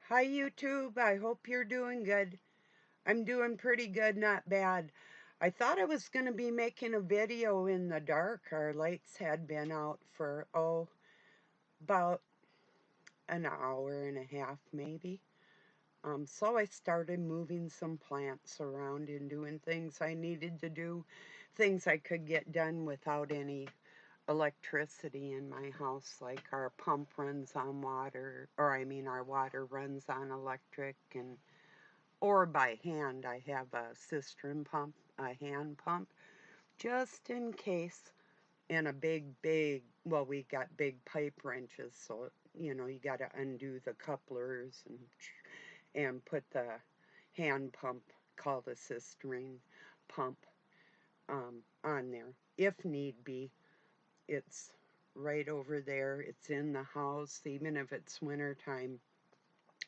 Hi YouTube, I hope you're doing good. I'm doing pretty good, not bad. I thought I was going to be making a video in the dark. Our lights had been out for, about an hour and a half maybe. So I started moving some plants around and doing things I needed to do, things I could get done without any electricity in my house, like our pump runs on water, or I mean our water runs on electric, and or by hand. I have a cistern pump, a hand pump, just in case. And a well, we got big pipe wrenches, so you got to undo the couplers and put the hand pump, called a cistern pump, on there if need be. It's right over there. It's in the house, even if it's winter time.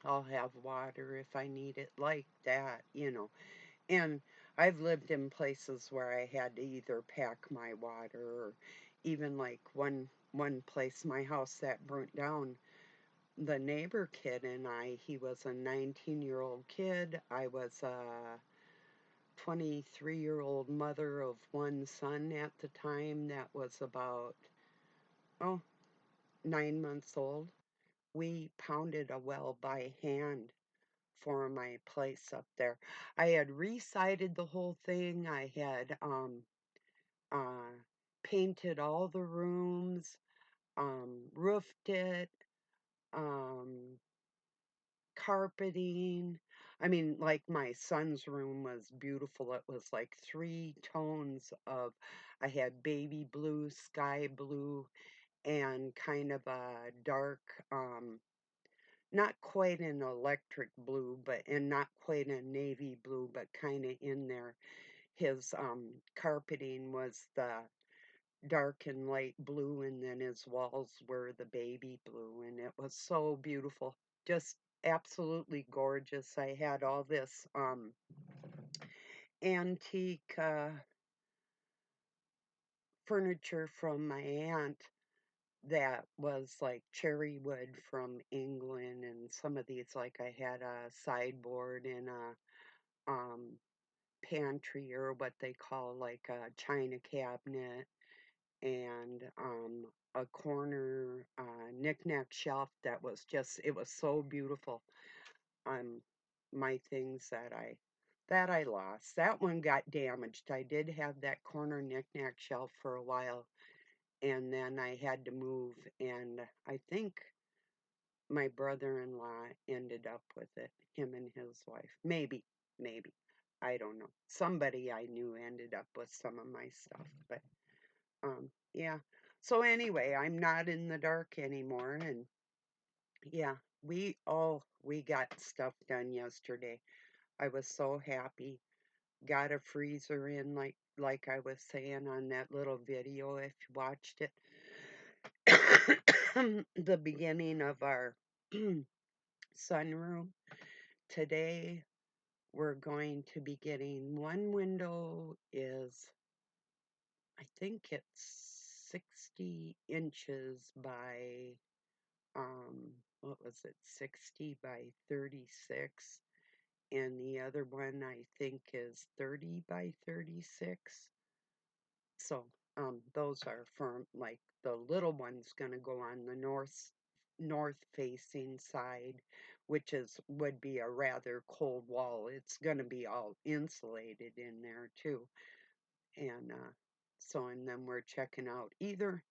I'll have water if I need it like that. And I've lived in places where I had to either pack my water or even like one place, my house that burnt down. The neighbor kid and he was a 19-year-old kid. I was a 23-year-old mother of one son at the time that was about, oh, 9 months old. We pounded a well by hand for my place up there. I had resided the whole thing. I had uh, painted all the rooms, roofed it, um, carpeting. I mean, like my son's room was beautiful. It was like three tones of, I had baby blue, sky blue, and kind of a dark, not quite an electric blue, and not quite a navy blue, but kind of in there. His carpeting was the dark and light blue, and then his walls were the baby blue, and it was so beautiful, just absolutely gorgeous. I had all this antique furniture from my aunt that was like cherry wood from England, and some of these, like I had a sideboard and a pantry, or what they call like a china cabinet, and a corner knickknack shelf that was just, it was so beautiful. Um, my things that I lost. That one got damaged. I did have that corner knickknack shelf for a while, and then I had to move, and I think my brother-in-law ended up with it, him and his wife. Maybe. I don't know. Somebody I knew ended up with some of my stuff, but yeah. So anyway, I'm not in the dark anymore, and yeah, we got stuff done yesterday. I was so happy. Got a freezer in, like I was saying on that little video if you watched it. The beginning of our sunroom. Today we're going to be getting, one window is, I think it's 60 inches by, what was it, 60 by 36. And the other one I think is 30 by 36. So those are firm. Like the little one's gonna go on the north facing side, which would be a rather cold wall. It's gonna be all insulated in there too. And and then we're checking out either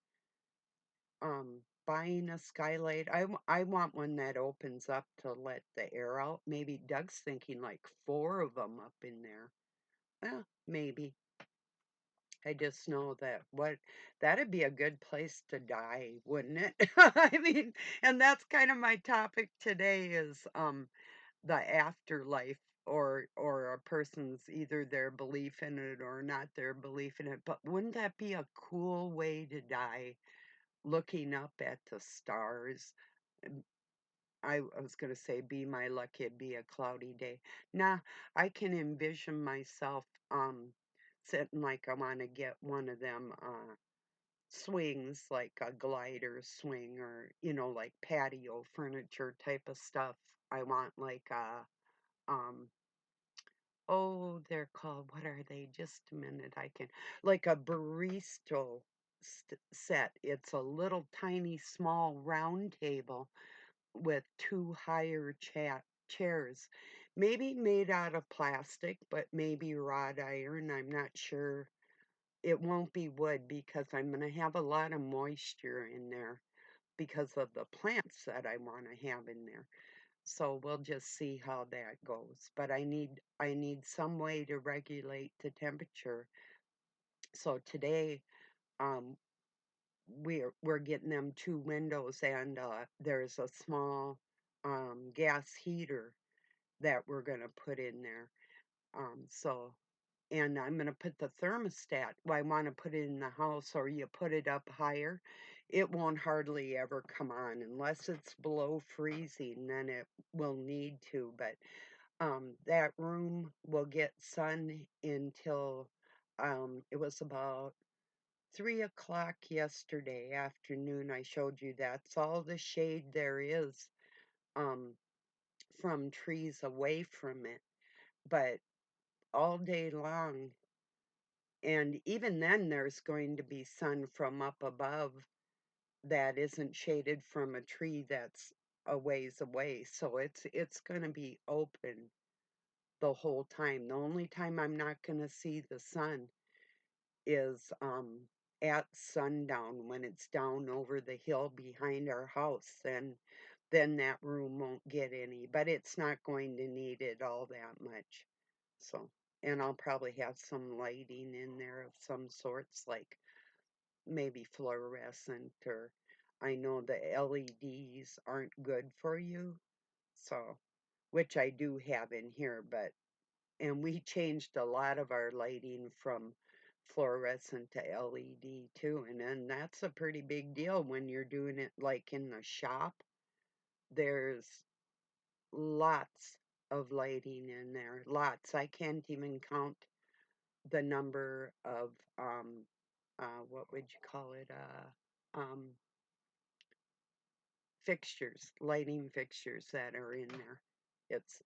buying a skylight. I want one that opens up to let the air out. Maybe Doug's thinking like four of them up in there. Well, maybe. I just know that'd be a good place to die, wouldn't it? I mean, and that's kind of my topic today is the afterlife, or a person's, either their belief in it or not their belief in it. But wouldn't that be a cool way to die, looking up at the stars? Um, I was going to say, be my luck, it'd be a cloudy day. Nah, I can envision myself sitting like I want to get one of them swings, like a glider swing or, like patio furniture type of stuff. I want like a, um, oh, they're called, what are they? Just a minute, like a barista set. It's a little tiny small round table with two higher chairs, maybe made out of plastic, but maybe wrought iron. I'm not sure. It won't be wood because I'm going to have a lot of moisture in there because of the plants that I want to have in there. So we'll just see how that goes. But I need some way to regulate the temperature. So today, um, we're getting them two windows, and there's a small gas heater that we're gonna put in there. So and I'm gonna put the thermostat. Well, I want to put it in the house, or you put it up higher. It won't hardly ever come on unless it's below freezing. Then it will need to. But that room will get sun until it was about 3 o'clock yesterday afternoon. I showed you that's all the shade there is um, from trees away from it. But all day long, and even then, there's going to be sun from up above that isn't shaded from a tree that's a ways away. So it's going to be open the whole time. The only time I'm not going to see the sun is at sundown when it's down over the hill behind our house. And then that room won't get any, but it's not going to need it all that much. So, and I'll probably have some lighting in there of some sorts, like maybe fluorescent, or I know the LEDs aren't good for you, so which I do have in here, but and we changed a lot of our lighting from fluorescent to LED too, and then that's a pretty big deal when you're doing it like in the shop. There's lots of lighting in there, lots. I can't even count the number of what would you call it? Fixtures, lighting fixtures that are in there. It's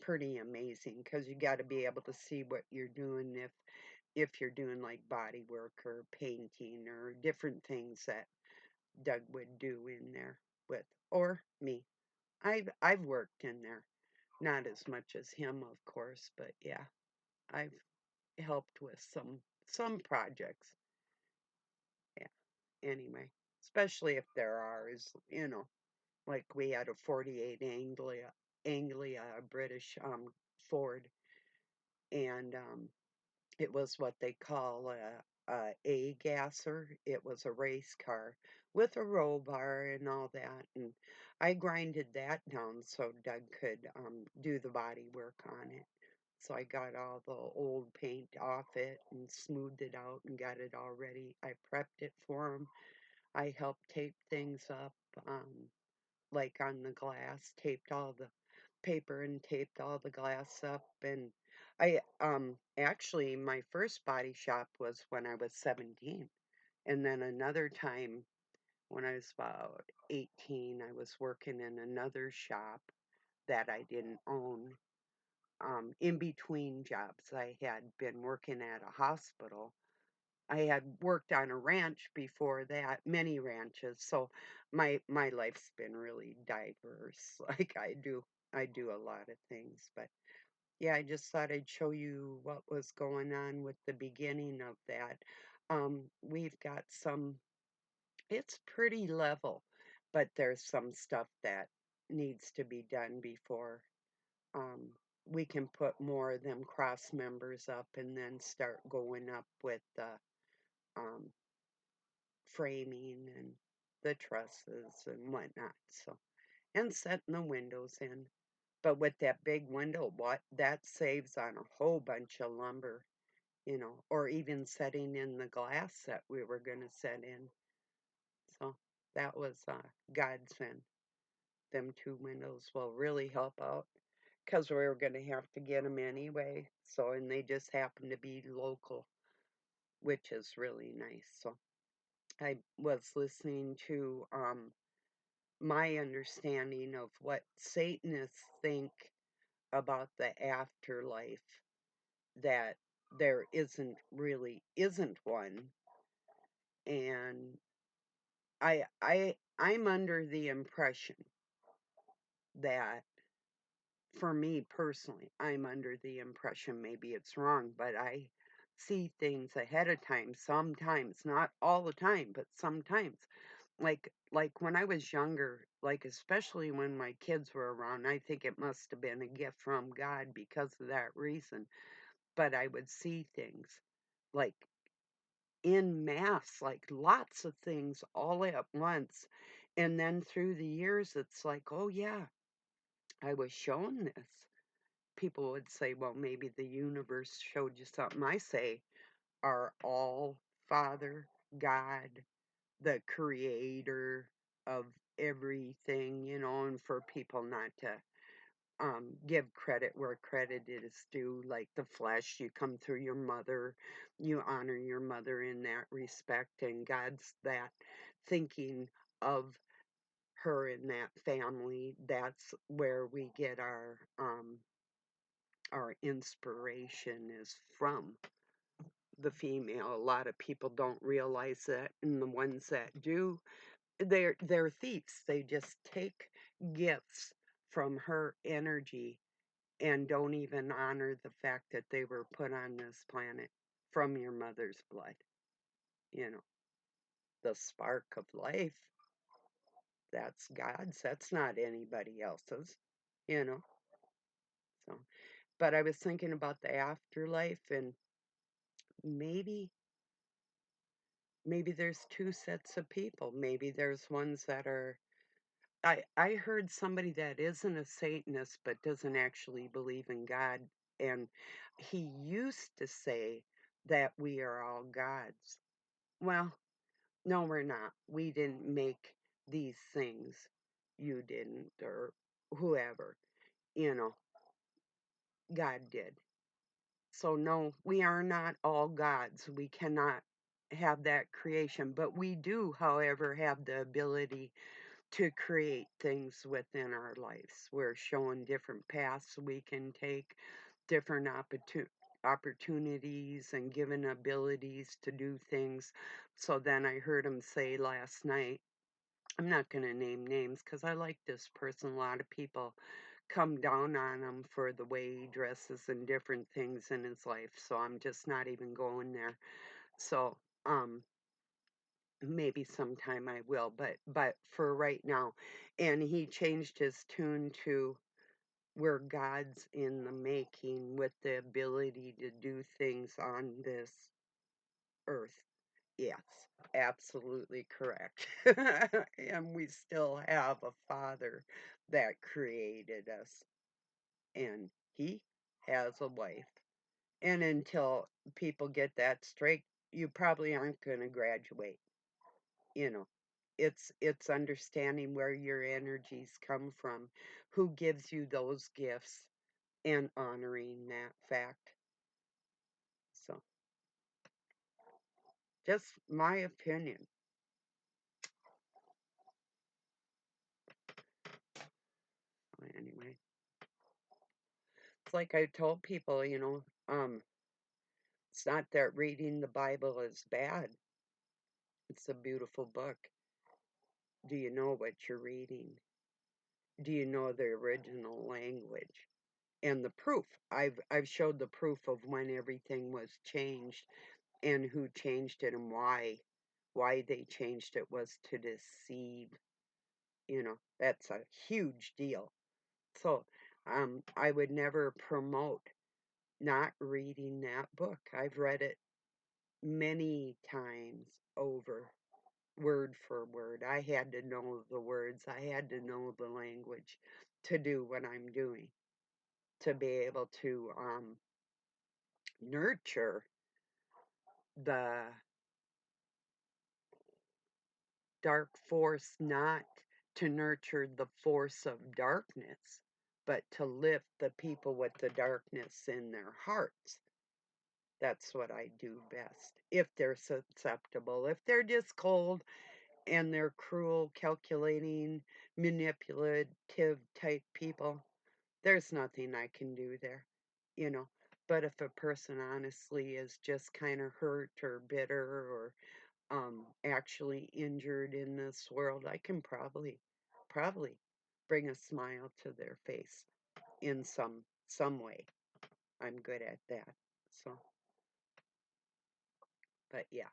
pretty amazing because you got to be able to see what you're doing if you're doing like body work or painting or different things that Doug would do in there with, or me. I've worked in there, not as much as him, of course, but yeah, I've helped with some projects. Yeah. Anyway, especially if they're ours. Like we had a 48 Anglia, a British Ford, and it was what they call a gasser. It was a race car with a roll bar and all that, and I grinded that down so Doug could do the body work on it. So I got all the old paint off it and smoothed it out and got it all ready. I prepped it for him. I helped tape things up. Like on the glass, taped all the paper and taped all the glass up. And I actually my first body shop was when I was 17. And then another time when I was about 18, I was working in another shop that I didn't own. In between jobs, I had been working at a hospital. I had worked on a ranch before that, many ranches, so my life's been really diverse. Like I do a lot of things, but yeah, I just thought I'd show you what was going on with the beginning of that. We've got it's pretty level, but there's some stuff that needs to be done before um, we can put more of them cross members up and then start going up with the um, framing and the trusses and whatnot. So, and setting the windows in. But with that big window, what that saves on a whole bunch of lumber, or even setting in the glass that we were going to set in. So that was godsend. Them two windows will really help out because we were going to have to get them anyway. So, and they just happen to be local, which is really nice. So, I was listening to my understanding of what Satanists think about the afterlife, that there isn't one. And I'm under the impression that, for me personally, I'm under the impression, maybe it's wrong, but I see things ahead of time sometimes, not all the time, but sometimes. Like when I was younger, like especially when my kids were around, I think it must have been a gift from God because of that reason. But I would see things like in mass, like lots of things all at once. And then through the years, it's like, oh yeah, I was shown this. People would say, well, maybe the universe showed you something. I say, our all Father, God, the creator of everything, and for people not to give credit where credit is due, like the flesh, you come through your mother, you honor your mother in that respect, and God's that thinking of her in that family. That's where we get our inspiration is from the female. A lot of people don't realize that, and the ones that do, they're thieves. They just take gifts from her energy and don't even honor the fact that they were put on this planet from your mother's blood. You know, the spark of life, that's God's. That's not anybody else's, you know. So, but I was thinking about the afterlife, and maybe maybe there's two sets of people. Maybe there's ones that are, I heard somebody that isn't a Satanist but doesn't actually believe in God, and he used to say that we are all gods. Well, no, we're not. We didn't make these things. You didn't, or whoever, you know, God did. So, no, we are not all gods. We cannot have that creation, but we do, however, have the ability to create things within our lives. We're shown different paths we can take, different opportunities, and given abilities to do things. So then I heard him say last night, I'm not going to name names because I like this person. A lot of people come down on him for the way he dresses and different things in his life. So I'm just not even going there. So, maybe sometime I will, but for right now. And he changed his tune to, we're gods in the making with the ability to do things on this earth. Yes, absolutely correct. And we still have a father that created us, and he has a wife. And until people get that straight, you probably aren't going to graduate. You know, it's understanding where your energies come from, who gives you those gifts, and honoring that fact. So, just my opinion. Anyway, it's like I told people, it's not that reading the Bible is bad. It's a beautiful book. Do you know what you're reading? Do you know the original language? And the proof. I've showed the proof of when everything was changed and who changed it and why. Why they changed it was to deceive. That's a huge deal. So, I would never promote not reading that book. I've read it many times over, word for word. I had to know the words, I had to know the language to do what I'm doing, to be able to nurture the dark force, not to nurture the force of darkness, but to lift the people with the darkness in their hearts. That's what I do best. If they're susceptible. If they're just cold and they're cruel, calculating, manipulative type people, there's nothing I can do there, you know. But if a person honestly is just kind of hurt or bitter or actually injured in this world, I can probably bring a smile to their face in some way. I'm good at that. So, but yeah.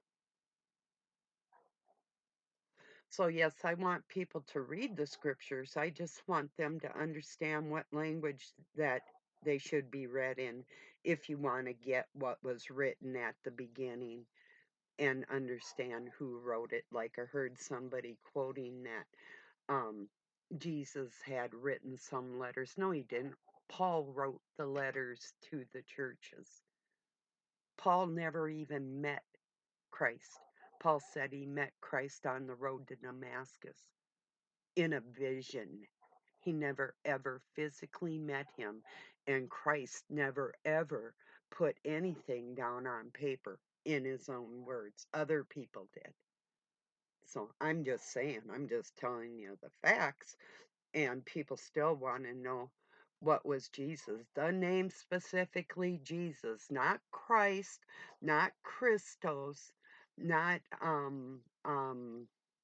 So yes, I want people to read the scriptures. I just want them to understand what language that they should be read in if you want to get what was written at the beginning and understand who wrote it. Like I heard somebody quoting that um, Jesus had written some letters. No, he didn't. Paul wrote the letters to the churches. Paul never even met Christ. Paul said he met Christ on the road to Damascus in a vision. He never ever physically met him, and Christ never ever put anything down on paper in his own words. Other people did. So I'm just saying, I'm just telling you the facts, and people still want to know what was Jesus. The name specifically Jesus, not Christ, not Christos, not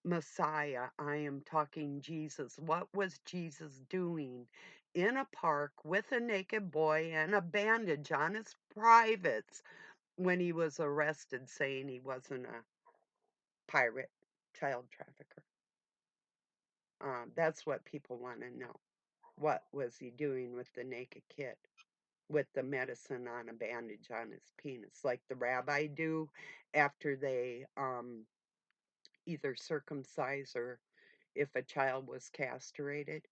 Messiah. I am talking Jesus. What was Jesus doing in a park with a naked boy and a bandage on his privates when he was arrested saying he wasn't a pirate child trafficker? That's what people want to know. What was he doing with the naked kid? With the medicine on a bandage on his penis, like the rabbi do after they either circumcise or if a child was castrated.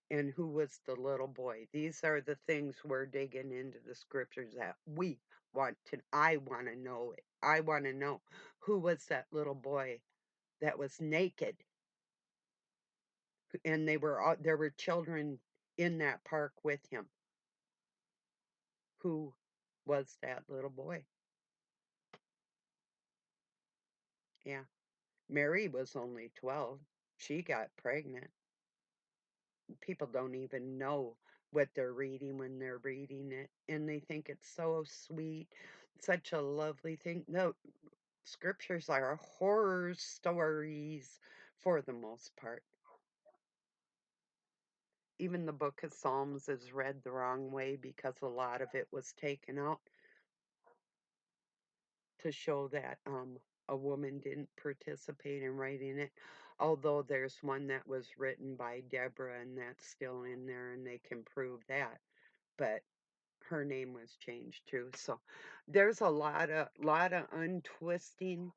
And who was the little boy? These are the things we're digging into the scriptures that we want to. I want to know it. I want to know who was that little boy that was naked, and there were children in that park with him. Who was that little boy? Yeah. Mary was only 12. She got pregnant. People don't even know what they're reading when they're reading it, and they think it's so sweet, such a lovely thing. No, scriptures are horror stories for the most part. Even the book of Psalms is read the wrong way because a lot of it was taken out to show that a woman didn't participate in writing it. Although there's one that was written by Deborah, and that's still in there, and they can prove that. But her name was changed too. So there's a lot of untwisting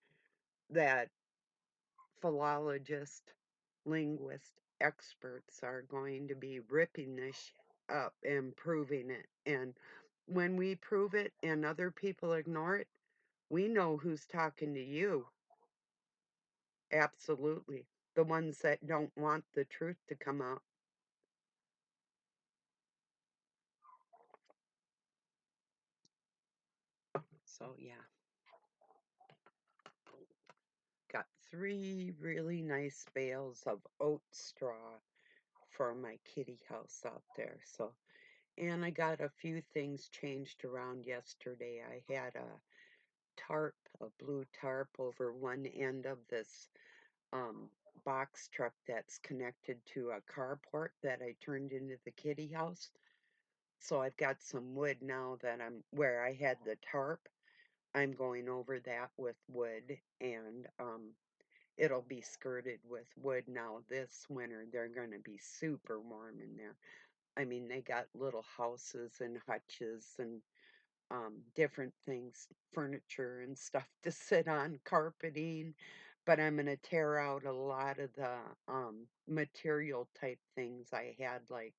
that philologists, linguists, experts are going to be ripping this up and proving it. And when we prove it and other people ignore it, we know who's talking to you. Absolutely. The ones that don't want the truth to come out. So, yeah. Got 3 really nice bales of oat straw for my kitty house out there. So, and I got a few things changed around yesterday. I had a tarp, a blue tarp over one end of this um, box truck that's connected to a carport that I turned into the kitty house. So I've got some wood now that I'm where I had the tarp. I'm going over that with wood, and it'll be skirted with wood now this winter. They're going to be super warm in there. I mean, they got little houses and hutches and different things, furniture and stuff to sit on, carpeting. But I'm going to tear out a lot of the material type things I had, like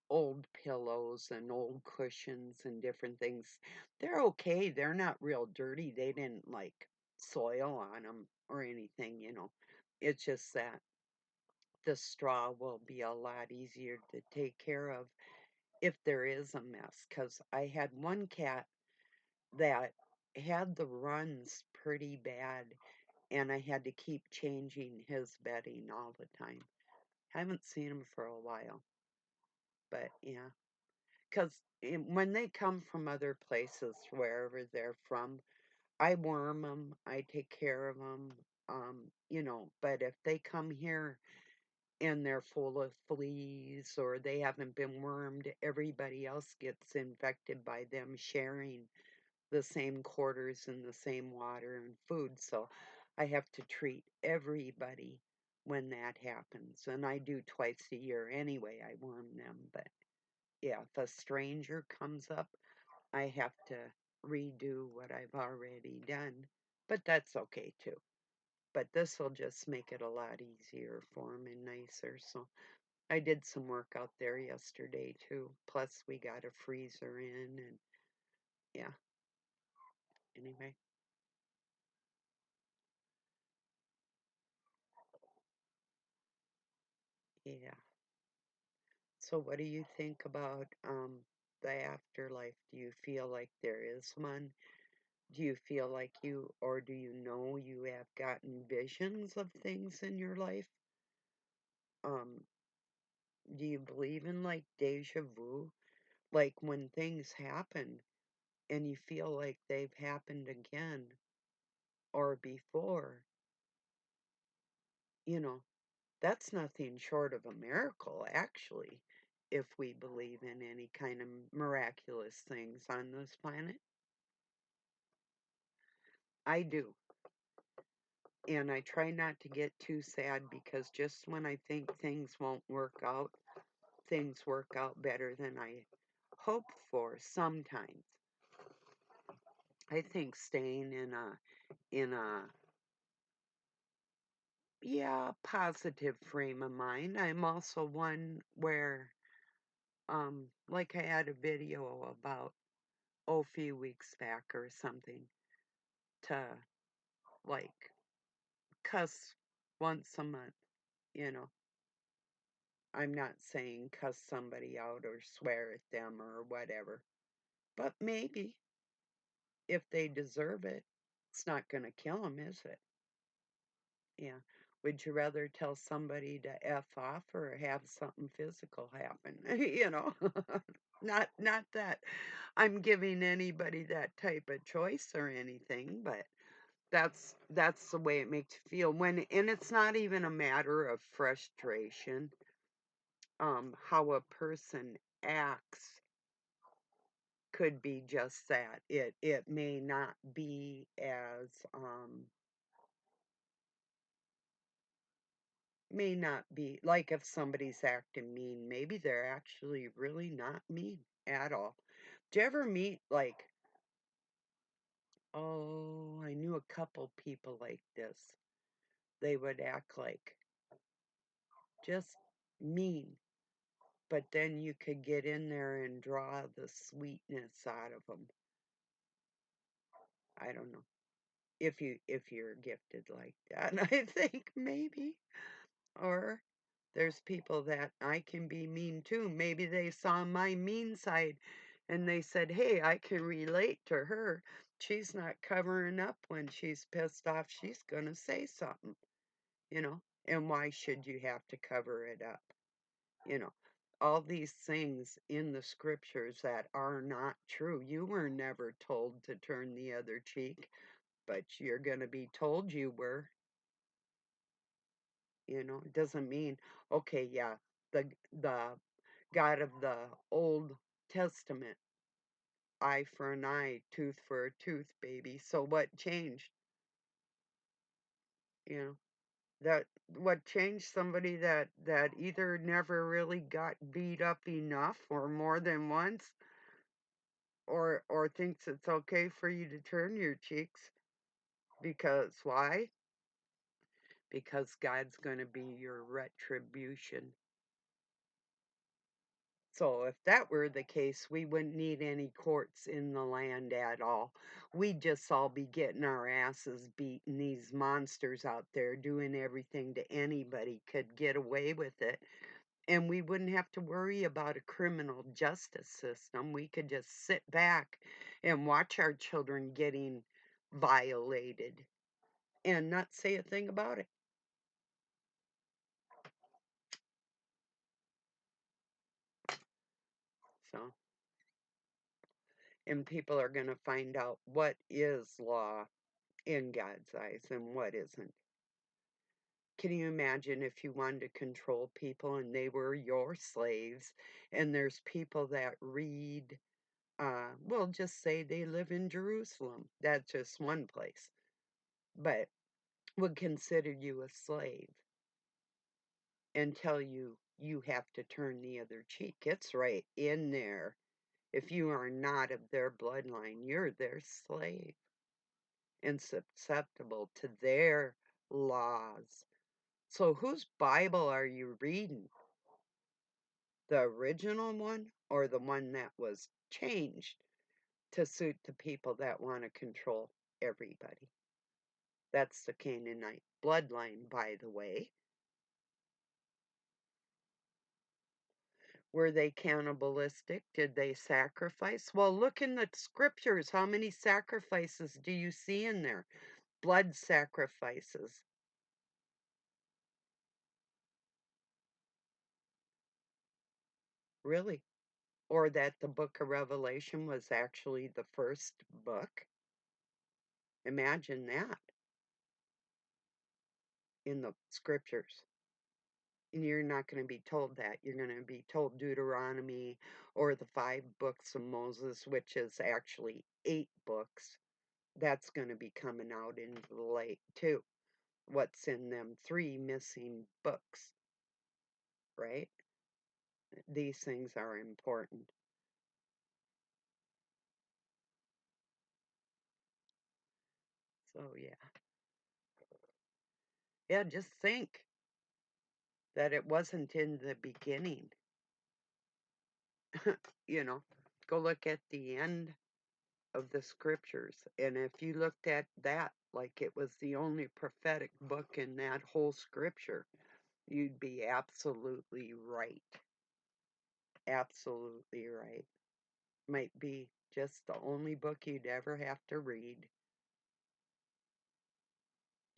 old pillows and old cushions and different things. They're okay. They're not real dirty. They didn't like soil on them or anything. It's just that the straw will be a lot easier to take care of if there is a mess. Because I had one cat that had the runs pretty bad, and I had to keep changing his bedding all the time. Haven't seen him for a while, but yeah. Because when they come from other places, wherever they're from, I worm them, I take care of them, but if they come here and they're full of fleas or they haven't been wormed, everybody else gets infected by them sharing the same quarters and the same water and food. So I have to treat everybody when that happens. And I do twice a year anyway, I worm them. But yeah, if a stranger comes up, I have to redo what I've already done. But that's okay too. But this will just make it a lot easier for them and nicer. So I did some work out there yesterday too. Plus, we got a freezer in, and yeah, anyway, yeah. So, what do you think about the afterlife? Do you feel like there is one? Do you feel like or do you know you have gotten visions of things in your life? Um, do you believe in like deja vu? Like when things happen and you feel like they've happened again or before, you know, that's nothing short of a miracle, actually, if we believe in any kind of miraculous things on this planet. I do. And I try not to get too sad because just when I think things won't work out, things work out better than I hope for sometimes. I think staying in a yeah, positive frame of mind. I'm also one where like I had a video about a few weeks back or something to like cuss once a month, you know. I'm not saying cuss somebody out or swear at them or whatever, but maybe if they deserve it, it's not going to kill them, is it? Yeah. Would you rather tell somebody to F off or have something physical happen? Not that I'm giving anybody that type of choice or anything, but that's the way it makes you feel and it's not even a matter of frustration. How a person acts could be just that. It may not be as may not be like if somebody's acting mean, maybe they're actually really not mean at all. Do you ever meet like, oh, I knew a couple people like this. They would act like just mean, but then you could get in there and draw the sweetness out of them. I don't know if you're gifted like that. I think maybe. Or there's people that I can be mean too. Maybe they saw my mean side and they said, "Hey, I can relate to her. She's not covering up when she's pissed off. She's going to say something, you know? And why should you have to cover it up?" You know, all these things in the scriptures that are not true. You were never told to turn the other cheek, but you're going to be told you were. It doesn't mean, okay, yeah, the God of the Old Testament, eye for an eye, tooth for a tooth, baby. So what changed? You know, that what changed somebody that either never really got beat up enough or more than once or thinks it's okay for you to turn your cheeks because why? Because God's going to be your retribution. So if that were the case, we wouldn't need any courts in the land at all. We'd just all be getting our asses beat, and these monsters out there doing everything to anybody could get away with it. And we wouldn't have to worry about a criminal justice system. We could just sit back and watch our children getting violated and not say a thing about it. So, and people are going to find out what is law in God's eyes and what isn't. Can you imagine if you wanted to control people and they were your slaves? And there's people that read, well, just say they live in Jerusalem. That's just one place, but would consider you a slave and tell you you have to turn the other cheek. It's right in there. If you are not of their bloodline, you're their slave and susceptible to their laws. So, whose Bible are you reading? The original one or the one that was changed to suit the people that want to control everybody? That's the Canaanite bloodline, by the way. Were they cannibalistic? Did they sacrifice? Well, look in the scriptures. How many sacrifices do you see in there? Blood sacrifices. Really? Or that the book of Revelation was actually the first book? Imagine that in the scriptures. And you're not going to be told that. You're going to be told Deuteronomy or the 5 books of Moses, which is actually 8 books. That's going to be coming out into the light too. What's in them 3 missing books, right? These things are important. So, yeah. Yeah, just think that it wasn't in the beginning. You know, go look at the end of the scriptures. And if you looked at that like it was the only prophetic book in that whole scripture, you'd be absolutely right. Absolutely right. Might be just the only book you'd ever have to read.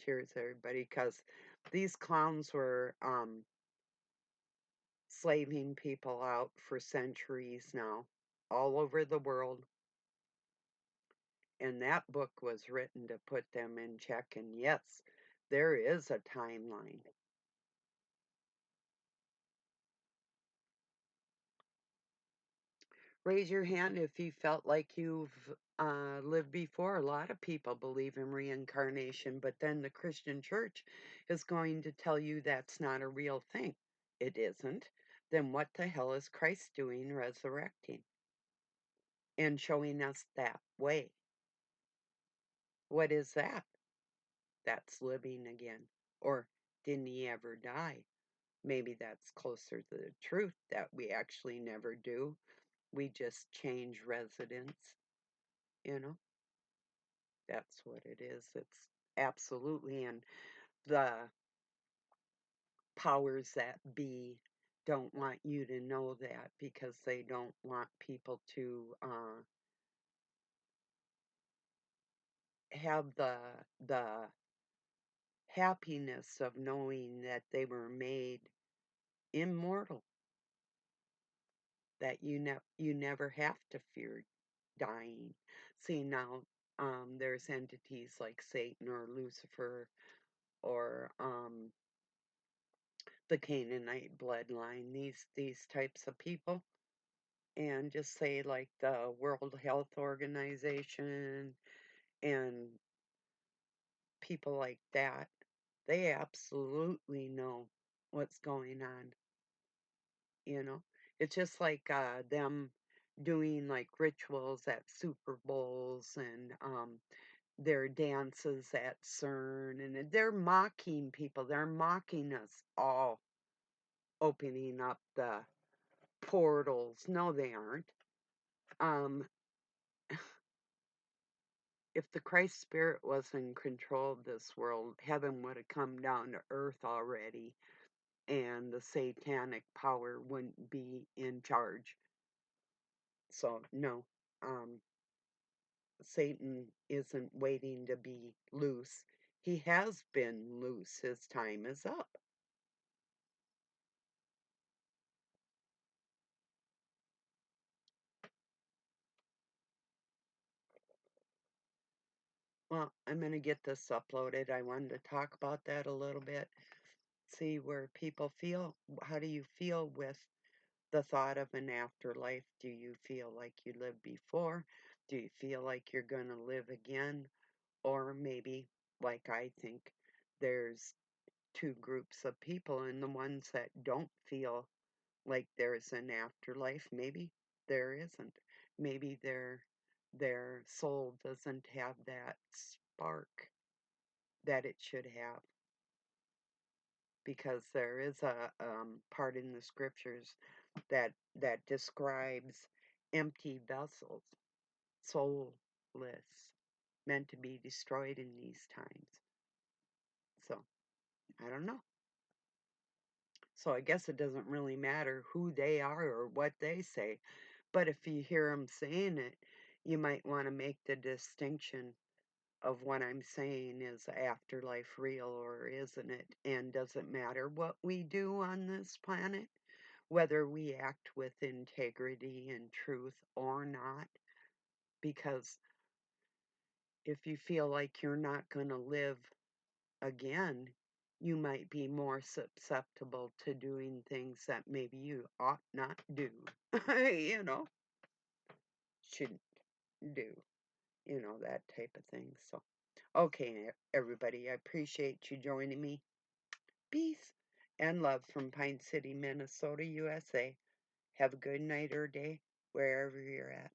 Cheers, everybody, because these clowns were slaving people out for centuries now, all over the world. And that book was written to put them in check. And yes, there is a timeline. Raise your hand if you felt like you've lived before. A lot of people believe in reincarnation, but then the Christian church is going to tell you that's not a real thing. It isn't. Then what the hell is Christ doing resurrecting and showing us that way? What is that? That's living again. Or didn't he ever die? Maybe that's closer to the truth that we actually never do. We just change residence, you know? That's what it is. It's absolutely, and the powers that be don't want you to know that because they don't want people to have the happiness of knowing that they were made immortal, that you never have to fear dying. See now, there's entities like Satan or Lucifer or the Canaanite bloodline, these types of people, and just say like the World Health Organization and people like that, they absolutely know what's going on, you know? It's just like them doing like rituals at Super Bowls and their dances at CERN, and they're mocking people. They're mocking us all, opening up the portals. No, they aren't. Um, if the Christ Spirit was in control of this world, heaven would have come down to earth already, and the satanic power wouldn't be in charge. So, no. Um, Satan isn't waiting to be loose. He has been loose. His time is up. Well, I'm going to get this uploaded. I wanted to talk about that a little bit, see where people feel. How do you feel with the thought of an afterlife? Do you feel like you lived before? Do you feel like you're going to live again? Or maybe, like I think, there's two groups of people, and the ones that don't feel like there's an afterlife, maybe there isn't. Maybe their soul doesn't have that spark that it should have, because there is a part in the scriptures that describes empty vessels, soulless, meant to be destroyed in these times. So I don't know. So I guess it doesn't really matter who they are or what they say. But if you hear them saying it, you might want to make the distinction of what I'm saying. Is afterlife real or isn't it? And does it matter what we do on this planet? Whether we act with integrity and truth or not? Because if you feel like you're not going to live again, you might be more susceptible to doing things that maybe you ought not do, you know, shouldn't do, that type of thing. So, okay, everybody, I appreciate you joining me. Peace and love from Pine City, Minnesota, USA. Have a good night or day wherever you're at.